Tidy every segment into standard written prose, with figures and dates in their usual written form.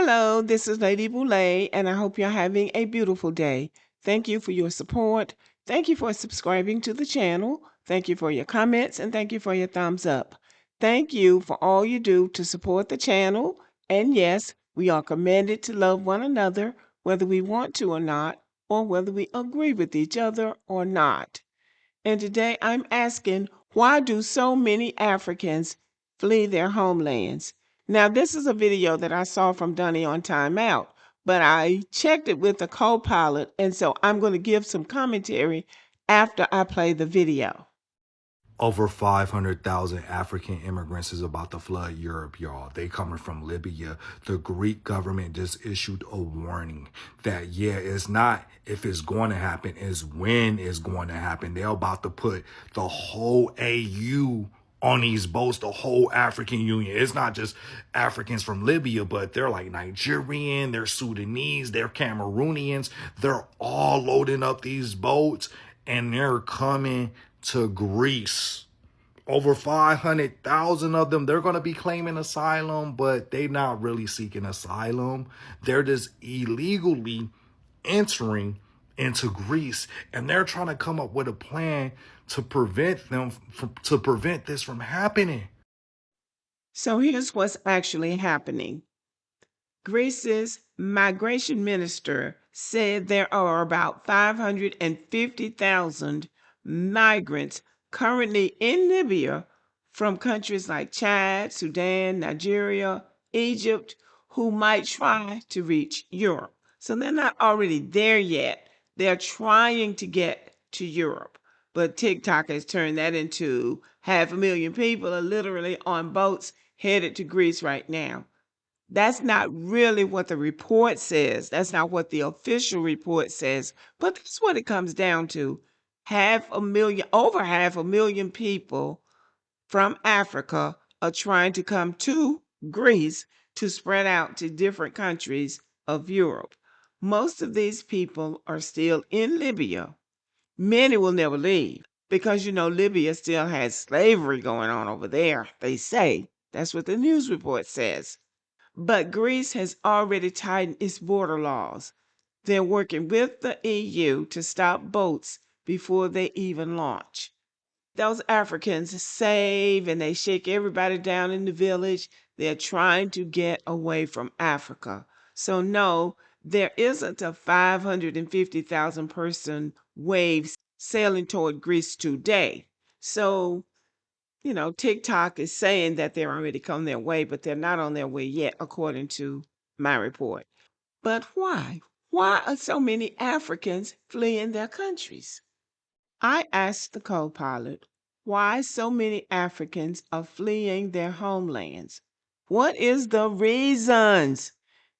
Hello, this is Lady Boulay, and I hope you're having a beautiful day. Thank you for your support. Thank you for subscribing to the channel. Thank you for your comments, and thank you for your thumbs up. Thank you for all you do to support the channel. And yes, we are commanded to love one another, whether we want to or not, or whether we agree with each other or not. And today I'm asking, why do so many Africans flee their homelands? Now, this is a video that I saw from Dunny on Time Out, but I checked it with the co-pilot, and so I'm going to give some commentary after I play the video. Over 500,000 African immigrants is about to flood Europe, y'all. They coming from Libya. The Greek government just issued a warning that, yeah, it's not if it's going to happen, it's when it's going to happen. They're about to put the whole AU on these boats, the whole African Union. It's not just Africans from Libya, but they're like Nigerian, they're Sudanese, they're Cameroonians. They're all loading up these boats and they're coming to Greece. Over 500,000 of them, they're going to be claiming asylum, but they're not really seeking asylum. They're just illegally entering into Greece, and they're trying to come up with a plan to prevent this from happening. So here's what's actually happening. Greece's migration minister said there are about 550,000 migrants currently in Libya from countries like Chad, Sudan, Nigeria, Egypt, who might try to reach Europe. So they're not already there yet. They're trying to get to Europe. But TikTok has turned that into 500,000 people are literally on boats headed to Greece right now. That's not really what the report says. That's not what the official report says. But that's what it comes down to. Over 500,000 people from Africa are trying to come to Greece to spread out to different countries of Europe. Most of these people are still in Libya. Many will never leave because, Libya still has slavery going on over there, they say. That's what the news report says. But Greece has already tightened its border laws. They're working with the EU to stop boats before they even launch. Those Africans save and they shake everybody down in the village. They're trying to get away from Africa. So no, there isn't a 550,000 person wave sailing toward Greece today. So TikTok is saying that they're already come their way, but they're not on their way yet, according to my report. But why? Why are so many Africans fleeing their countries? I asked the co-pilot why so many Africans are fleeing their homelands. What is the reasons?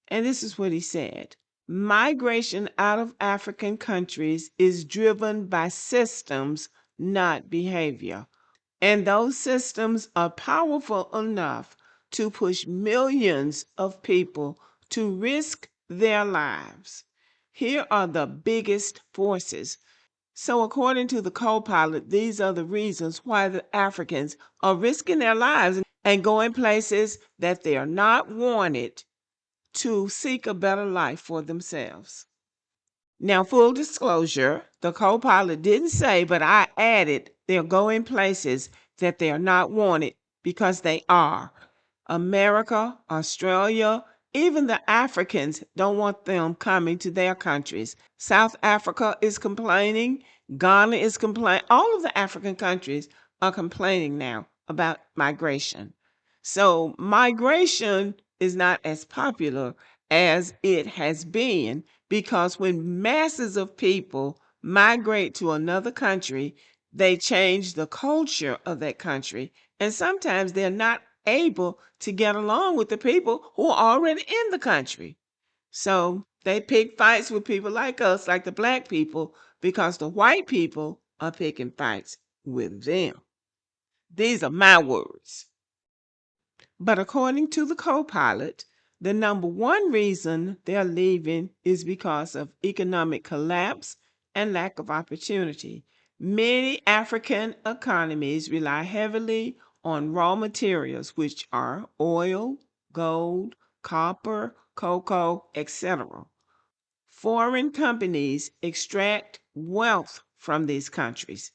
And this is what he said. Migration out of African countries is driven by systems, not behavior. And those systems are powerful enough to push millions of people to risk their lives. Here are the biggest forces. So according to the co-pilot, these are the reasons why the Africans are risking their lives and going places that they are not wanted to seek a better life for themselves. Now, full disclosure, the co-pilot didn't say, but I added they're going places that they are not wanted because they are. America, Australia, even the Africans don't want them coming to their countries. South Africa is complaining. Ghana is complaining. All of the African countries are complaining now about migration. So migration is not as popular as it has been because when masses of people migrate to another country, they change the culture of that country. And sometimes they're not able to get along with the people who are already in the country. So they pick fights with people like us, like the black people, because the white people are picking fights with them. These are my words. But according to the co-pilot, the number one reason they're leaving is because of economic collapse and lack of opportunity. Many African economies rely heavily on raw materials, which are oil, gold, copper, cocoa, etc. Foreign companies extract wealth from these countries.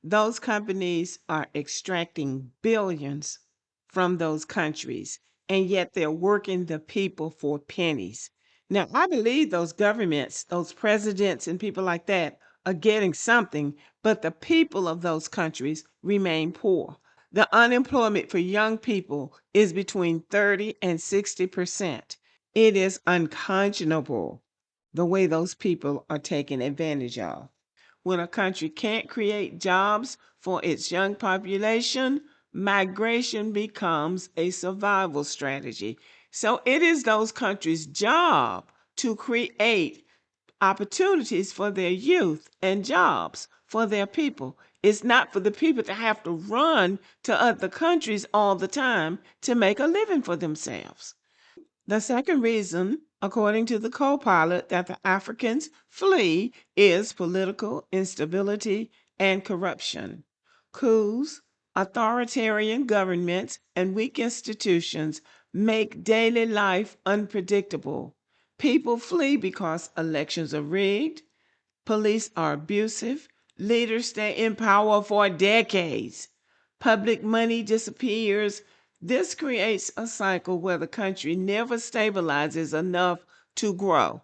Those companies are extracting billions from those countries, and yet they're working the people for pennies. Now, I believe those governments, those presidents, and people like that are getting something, but the people of those countries remain poor. The unemployment for young people is between 30 and 60%. It is unconscionable the way those people are taken advantage of. When a country can't create jobs for its young population, migration becomes a survival strategy. So it is those countries' job to create opportunities for their youth and jobs for their people. It's not for the people to have to run to other countries all the time to make a living for themselves. The second reason, according to the co-pilot, that the Africans flee is political instability and corruption. Coups, authoritarian governments, and weak institutions make daily life unpredictable. People flee because elections are rigged, police are abusive, leaders stay in power for decades, public money disappears. This creates a cycle where the country never stabilizes enough to grow.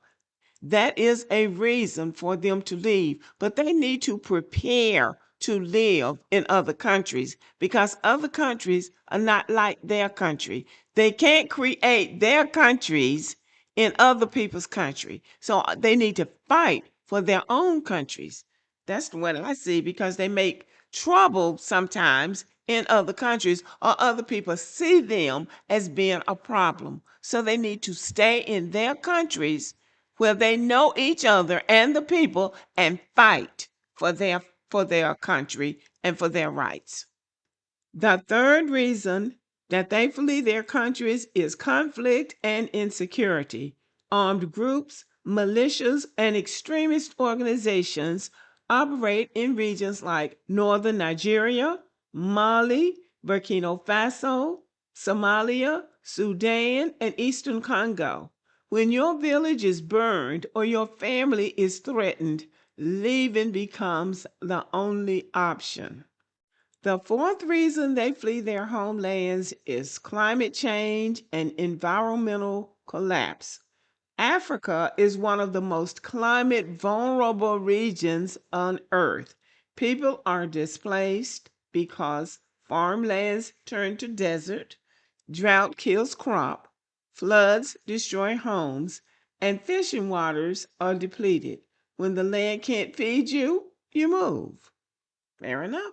That is a reason for them to leave, but they need to prepare to live in other countries because other countries are not like their country. They can't create their countries in other people's country. So they need to fight for their own countries. That's what I see because they make trouble sometimes in other countries or other people see them as being a problem. So they need to stay in their countries where they know each other and the people and fight for their country and for their rights. The third reason that they flee their countries is conflict and insecurity. Armed groups, militias, and extremist organizations operate in regions like northern Nigeria, Mali, Burkina Faso, Somalia, Sudan, and eastern Congo. When your village is burned or your family is threatened, leaving becomes the only option. The fourth reason they flee their homelands is climate change and environmental collapse. Africa is one of the most climate vulnerable regions on Earth. People are displaced because farmlands turn to desert, drought kills crop, floods destroy homes, and fishing waters are depleted. When the land can't feed you, you move. Fair enough.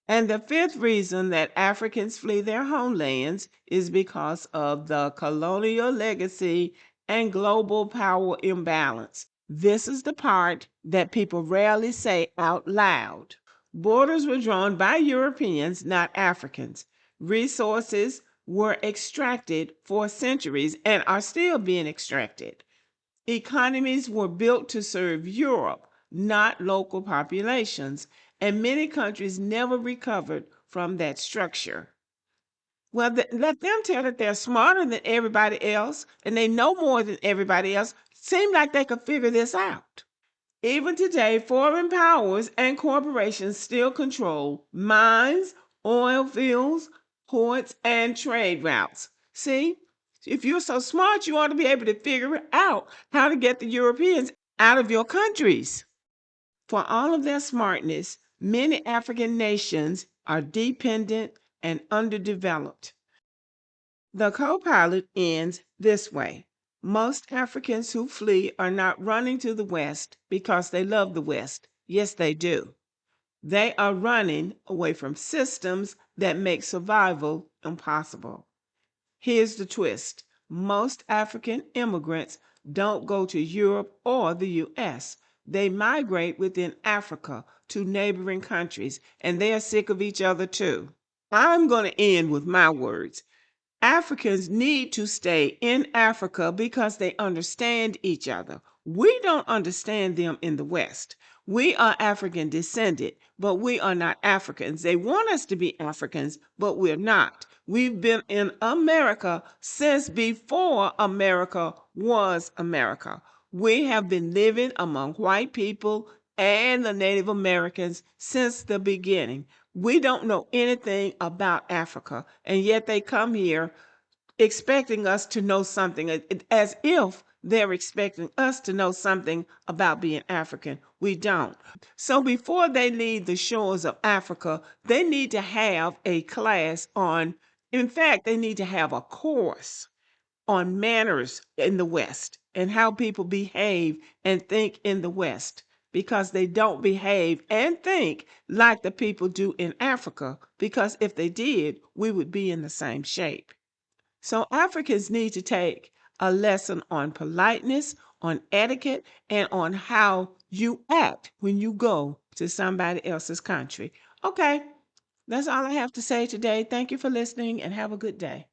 And the fifth reason that Africans flee their homelands is because of the colonial legacy and global power imbalance. This is the part that people rarely say out loud. Borders were drawn by Europeans, not Africans. Resources were extracted for centuries and are still being extracted. Economies were built to serve Europe, not local populations, and many countries never recovered from that structure. Well, let them tell that they're smarter than everybody else and they know more than everybody else. Seemed like they could figure this out. Even today, foreign powers and corporations still control mines, oil fields, ports, and trade routes. See, if you're so smart, you ought to be able to figure out how to get the Europeans out of your countries. For all of their smartness, many African nations are dependent and underdeveloped. The co pilot ends this way. Most Africans who flee are not running to the West because they love the West. Yes, they do. They are running away from systems that make survival impossible. Here's the twist: most African immigrants don't go to Europe or the US. They migrate within Africa to neighboring countries, and they are sick of each other too. I'm going to end with my words. Africans need to stay in Africa because they understand each other. We don't understand them in the West. We are African descended, but we are not Africans. They want us to be Africans, but we're not. We've been in America since before America was America. We have been living among white people and the Native Americans since the beginning. We don't know anything about Africa, and yet they come here expecting us to know something, as if they're expecting us to know something about being African. We don't. So before they leave the shores of Africa, they need to have a class on, in fact, they need to have a course on manners in the West and how people behave and think in the West, because they don't behave and think like the people do in Africa, because if they did, we would be in the same shape. So Africans need to take a lesson on politeness, on etiquette, and on how you act when you go to somebody else's country. Okay, that's all I have to say today. Thank you for listening and have a good day.